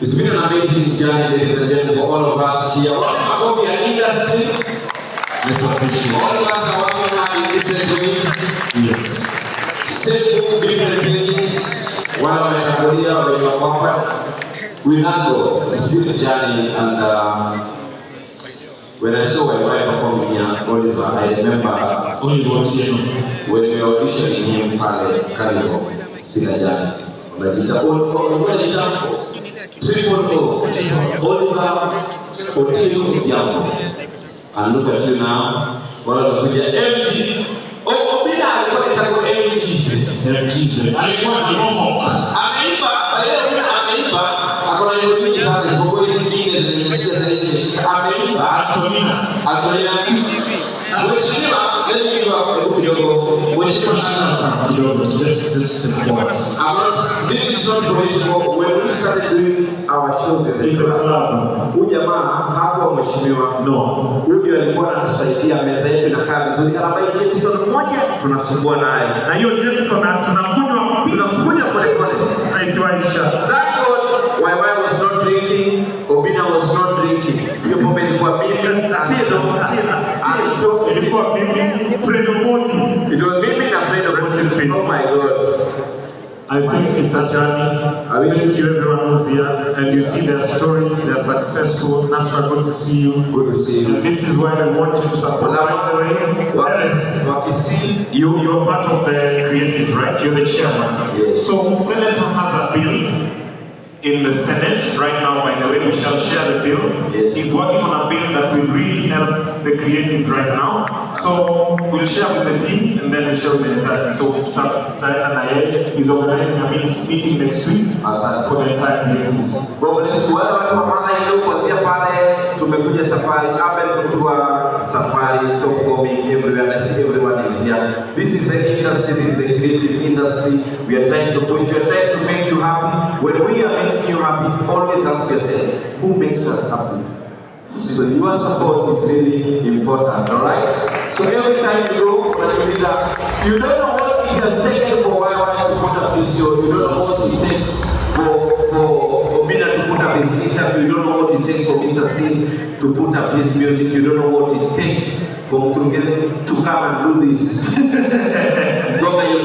It's been an amazing journey, ladies and gentlemen, for all of us here. Welcome to the industry. Let's appreciate all of us are working hard in different ways. Yes. Still different pages. One of my career when you are corporate. We not go. It's been a journey, and when I saw my wife performing here, Oliver, I remember only one year when we were auditioning him pale Kalibo, still a journey. But it's all for Triple O, Oliver, Otino, Yamo. And look at you now. One of the MG. Obina alikuwa nitako MG. Alikuwa na momo. Ameimba, akona nyimbo sana kwa hizo nyingine zimesikia zaidi. Ameimba Antonina. Mheshimiwa, let me give up kidogo. Mheshimiwa sana kidogo. This is not political. When we started doing our shows in the club, huyu jamaa hakuwa mheshimiwa. No. Huyu alikuwa anatusaidia, meza yetu inakaa vizuri. Anabai Jameson mmoja tunasumbua naye. Na hiyo Jameson tunakunywa pole. Haisiwaisha. Thank God YY was not drinking, Obina was not drinking. Hiyo pombe ilikuwa mimi, still. Ilikuwa mimi, Fredo Mondi. It was mimi na Fredo. Rest in peace. Oh my God. I think it's a journey. Thank you everyone who's here, and you see their stories, they're successful. Nasra, good to see you. Good to see you. And this is why I want you to support. By the way, you're part of the creative, right? You're the chairman. Yes. So Senator has a bill in the Senate right now, by the way. We shall share the bill. Yes. He's working on a bill that will really help the creative right now. So we'll share with the team, and then we'll share with the entire team. So he's organizing a meeting next week for the entire creatives. Tumekuja safari, Abel kutua safari, top coming everywhere. I see everyone is here. This is the industry, this is the creative industry. We are trying to push, we are trying to make you happy. When we are making you happy, always ask yourself, who makes us happy? So your support is really important, alright? So every time you go, you don't know what it has taken for YY to put up this show. You don't know what it takes for Obina to put up his interview. You don't know what it takes for Mr. Singh to put up his music. You don't know what it takes for Mukurugezi to come and do this.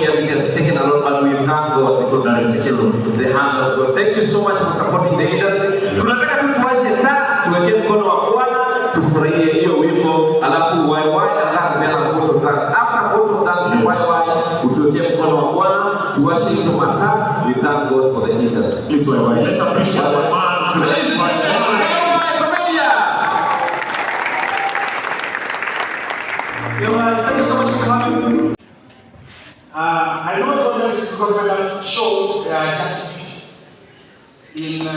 It has taken a lot, but we thank God because that is still the hand of God. Thank you so much for supporting the industry. Tunataka tu tuwashe taa, tuweke mkono wa Bwana, tufurahie hiyo wimbo, alafu YY anataka kupeana vote of thanks. After vote of thanks, YY utuweke mkono wa Bwana, tuwashe hizo mataa. We thank God for the industry. Please YY, let's appreciate the man to this YY. Thank you so much for coming. I know you're going to go to show in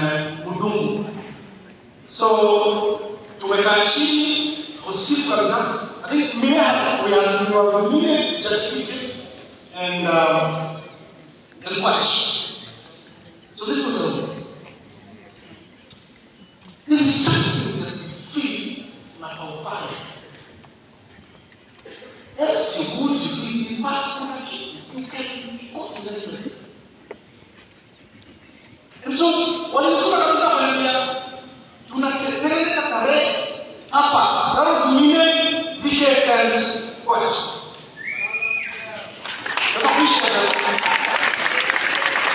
Mudungu. So, tumekaa chini usiku kabisa. I think we are meeting certificate and watch. So this was a there is something that we feel like our fire. Yes, you would be this much. You can go to the street. And so, when you talk about Zambia, tunatetea tarehe hapa. That was meaning VK and watch.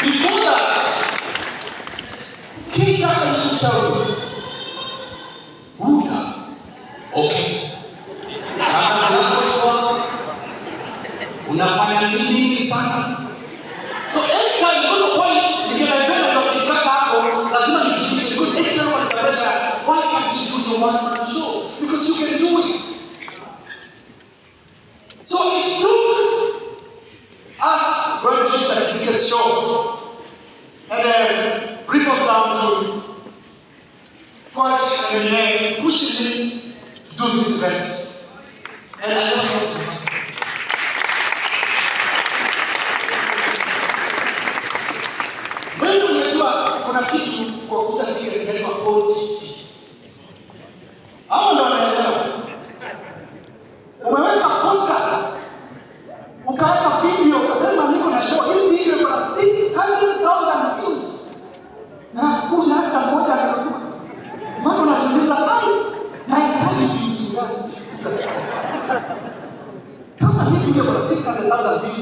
Before that, Kita used to tell me, Buddha, okay. Unafanya nini sana? So every time you go to point, you get a better of the track hapo, lazima nijifiche because every time wanataka, why can't you do the one-man show? Because you can do it. So it took us going to shoot the biggest show and then bring us down to Coach and pushing him to do this event. And I don't know to kuna kitu kwa kuuza tiketi inaitwa OTT. Hao ndio wanaelewa. Umeweka poster, ukaweka video, ukasema niko na show. Hii video ina 600,000 views. Na hakuna hata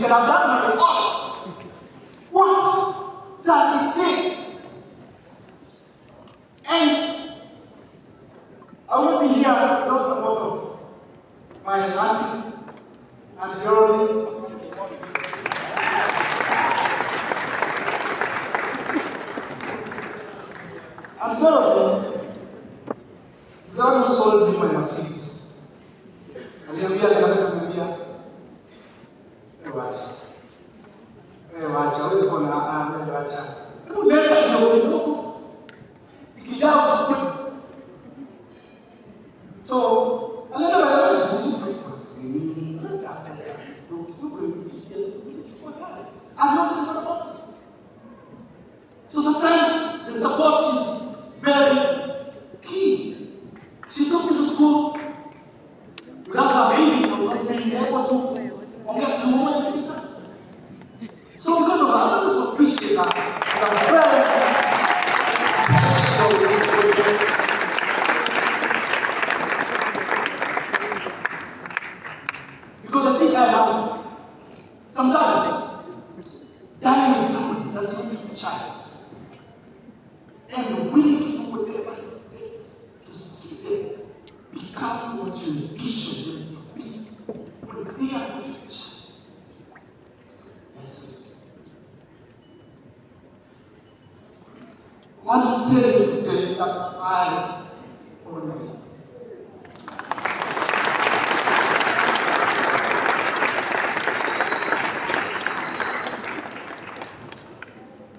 get up that my God. What does it take? And I will be here without support of my Auntie Dorothy. Auntie Dorothy, the one who sold me my Mercedes. Aliambia nataka kuniambia wacha hawezi kuona wacha. Hebu nenda kidogo. Ikijaa uchukue. So, alienda barabara siku so sometimes the support is very key. She took me to school. Without her baby, I would not be able to get to women. So because of that, I want to appreciate her. I'm very special. Because I think I have sometimes dying with somebody that's not a child. And willing to do whatever it takes to see them become what you envision them to be when they are not your child. Yes. I want to tell you today that I honor you.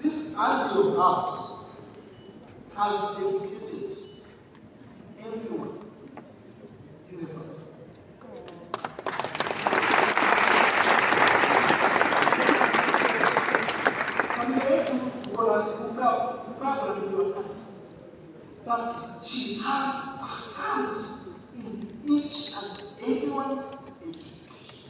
This auntie of ours has educated everyone in the family. But she has a hand in each and everyone's education.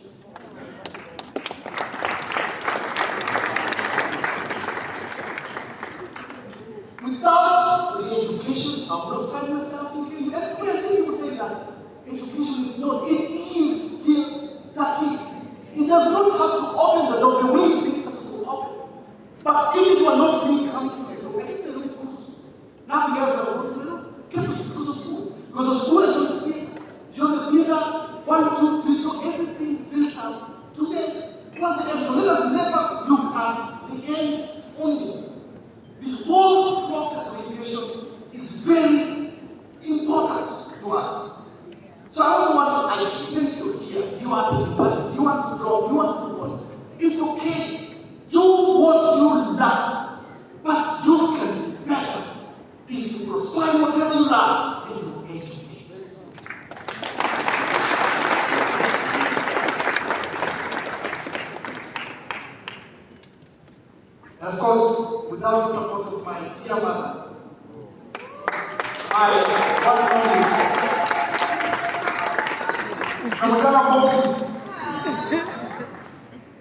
Without the education, I would not find myself in here. And when I see people say that education is not, it is still the key. It does not have to open the door the way things have to open. But if it were not me coming to the door, I think I don't go to school. Nothing else I want to do. Get to school. Because of school, I join the theater, 1, 2, 3, so everything builds up. Today, what's the end? So let us never look at the end only. The whole process of education is very important to us. So I also want to urge you, even if you're here, you are in the university, you want to draw, you want to do what? It's okay. Do what you love, but you can be better if you prosper whatever you love and you're educated. And of course, without the support of my dear mother, my one and only,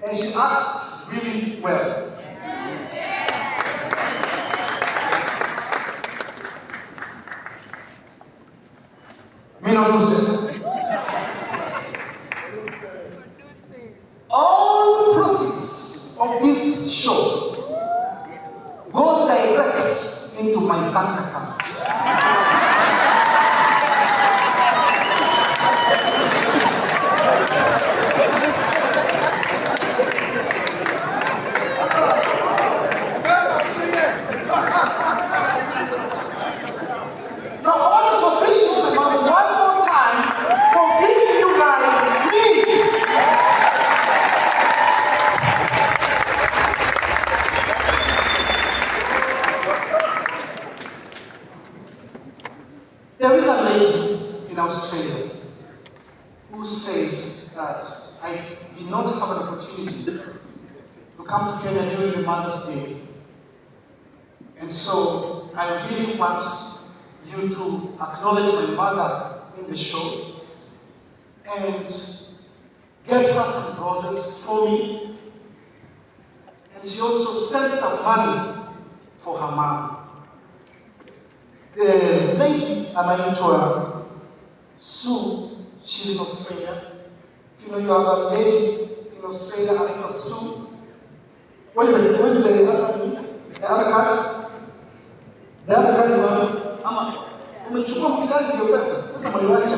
and she acts really well. All the proceeds of this show goes direct into my bank account. Now I want to appreciate the Lord one more time for giving you guys me. There is a lady in Australia who said that I did not have an opportunity to come to Kenya during the Mother's Day. And so I really want you to acknowledge my mother in the show and get her some roses for me. And she also sent some money for her mom. The lady anaitwa Sue, she's in Australia. If you know you have a lady in Australia anaitwa Sue. Where's the other card? The other card one. Ama umechukua mkitani ndio pesa. Sasa mwaliwacha.